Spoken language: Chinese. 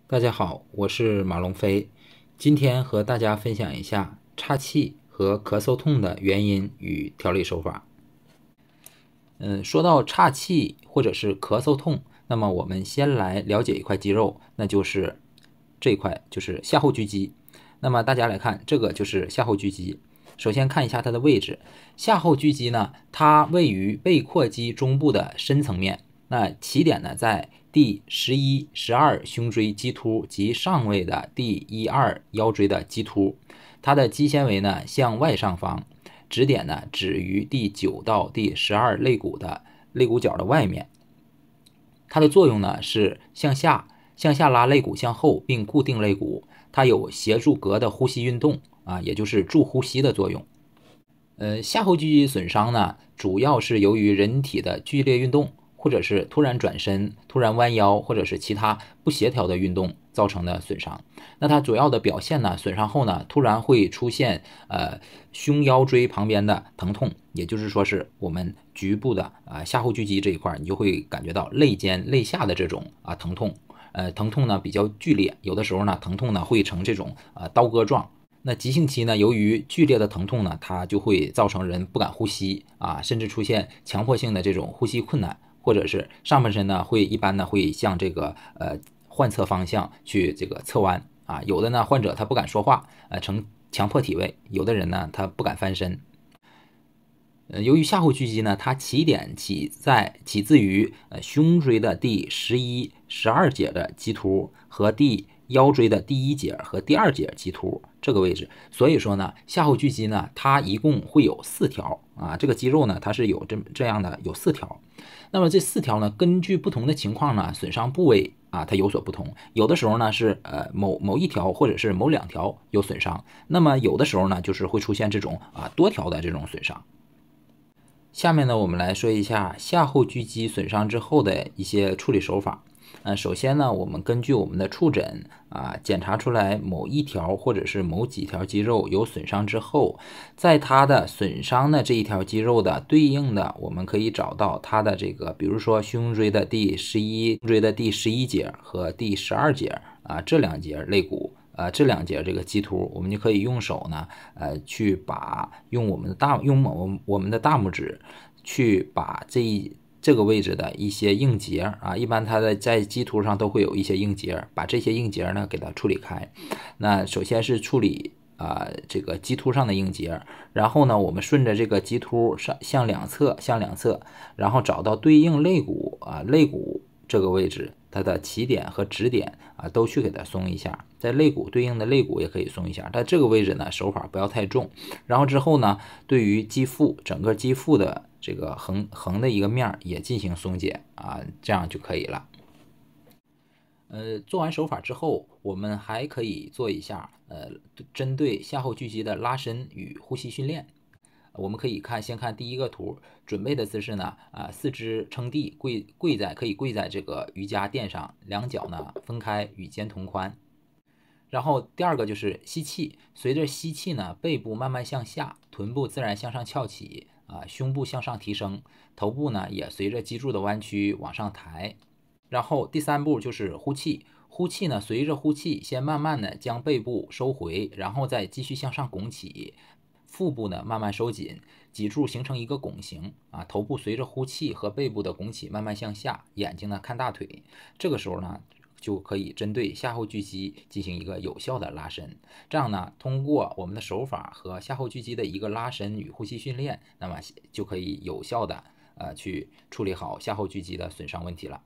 大家好，我是马龙飞，今天和大家分享一下岔气和咳嗽痛的原因与调理手法。说到岔气或者是咳嗽痛，那么我们先来了解一块肌肉，那就是这一块，就是下后锯肌。那么大家来看，这个就是下后锯肌。首先看一下它的位置，下后锯肌呢，它位于背阔肌中部的深层面。那起点呢，在第11、12胸椎棘突及上位的第1、2腰椎的棘突，它的肌纤维呢向外上方，指点呢止于第9到第12肋骨的肋骨角的外面。它的作用呢是向下拉肋骨向后，并固定肋骨，它有协助膈的呼吸运动也就是助呼吸的作用。下后锯肌损伤呢，主要是由于人体的剧烈运动，或者是突然转身、突然弯腰，或者是其他不协调的运动造成的损伤。那它主要的表现呢，损伤后呢，突然会出现胸腰椎旁边的疼痛，也就是说是我们局部的下后锯肌这一块，你就会感觉到肋间、肋下的这种疼痛。疼痛呢比较剧烈，有的时候呢疼痛呢会呈这种刀割状。那急性期呢，由于剧烈的疼痛呢，它就会造成人不敢呼吸甚至出现强迫性的这种呼吸困难，或者是上半身呢一般呢会向这个患侧方向去这个侧弯有的呢患者他不敢说话呈强迫体位，有的人呢他不敢翻身。由于下后锯肌呢，它起点起自于胸椎的第11、12节的棘突和第腰椎的第1节和第2节棘突这个位置，所以说呢，下后锯肌呢，它一共会有4条这个肌肉呢，它是有这样的有4条。那么这4条呢，根据不同的情况呢，损伤部位它有所不同。有的时候呢是某一条或者是某2条有损伤，那么有的时候呢就是会出现这种多条的这种损伤。下面呢，我们来说一下下后锯肌损伤之后的一些处理手法。首先呢，我们根据我们的触诊检查出来某一条或者是某几条肌肉有损伤之后，在它的损伤的这一条肌肉的对应的，我们可以找到它的这个，比如说胸椎的第11节和第12节这2节肋骨。这2节这个棘突，我们就可以用手呢，去用我们的大拇指去把这个位置的一些硬结一般它在棘突上都会有一些硬结，把这些硬结呢给它处理开。那首先是处理这个棘突上的硬结，然后呢，我们顺着这个棘突向两侧，然后找到对应肋骨这个位置，它的起点和止点都去给它松一下，在肋骨对应的肋骨也可以松一下，但这个位置呢手法不要太重。然后之后呢，对于整个肌腹的这个横的一个面也进行松解这样就可以了。做完手法之后，我们还可以做一下针对下后锯肌的拉伸与呼吸训练。我们可以先看第一个图，准备的姿势呢，四肢撑地，可以跪在这个瑜伽垫上，两脚呢分开，与肩同宽。然后第二个就是吸气，随着吸气呢，背部慢慢向下，臀部自然向上翘起胸部向上提升，头部呢也随着脊柱的弯曲往上抬。然后第3步就是呼气，呼气呢，随着呼气先慢慢的将背部收回，然后再继续向上拱起。腹部呢慢慢收紧，脊柱形成一个拱形头部随着呼气和背部的拱起慢慢向下，眼睛呢看大腿。这个时候呢就可以针对下后锯肌进行一个有效的拉伸。这样呢，通过我们的手法和下后锯肌的一个拉伸与呼吸训练，那么就可以有效的去处理好下后锯肌的损伤问题了。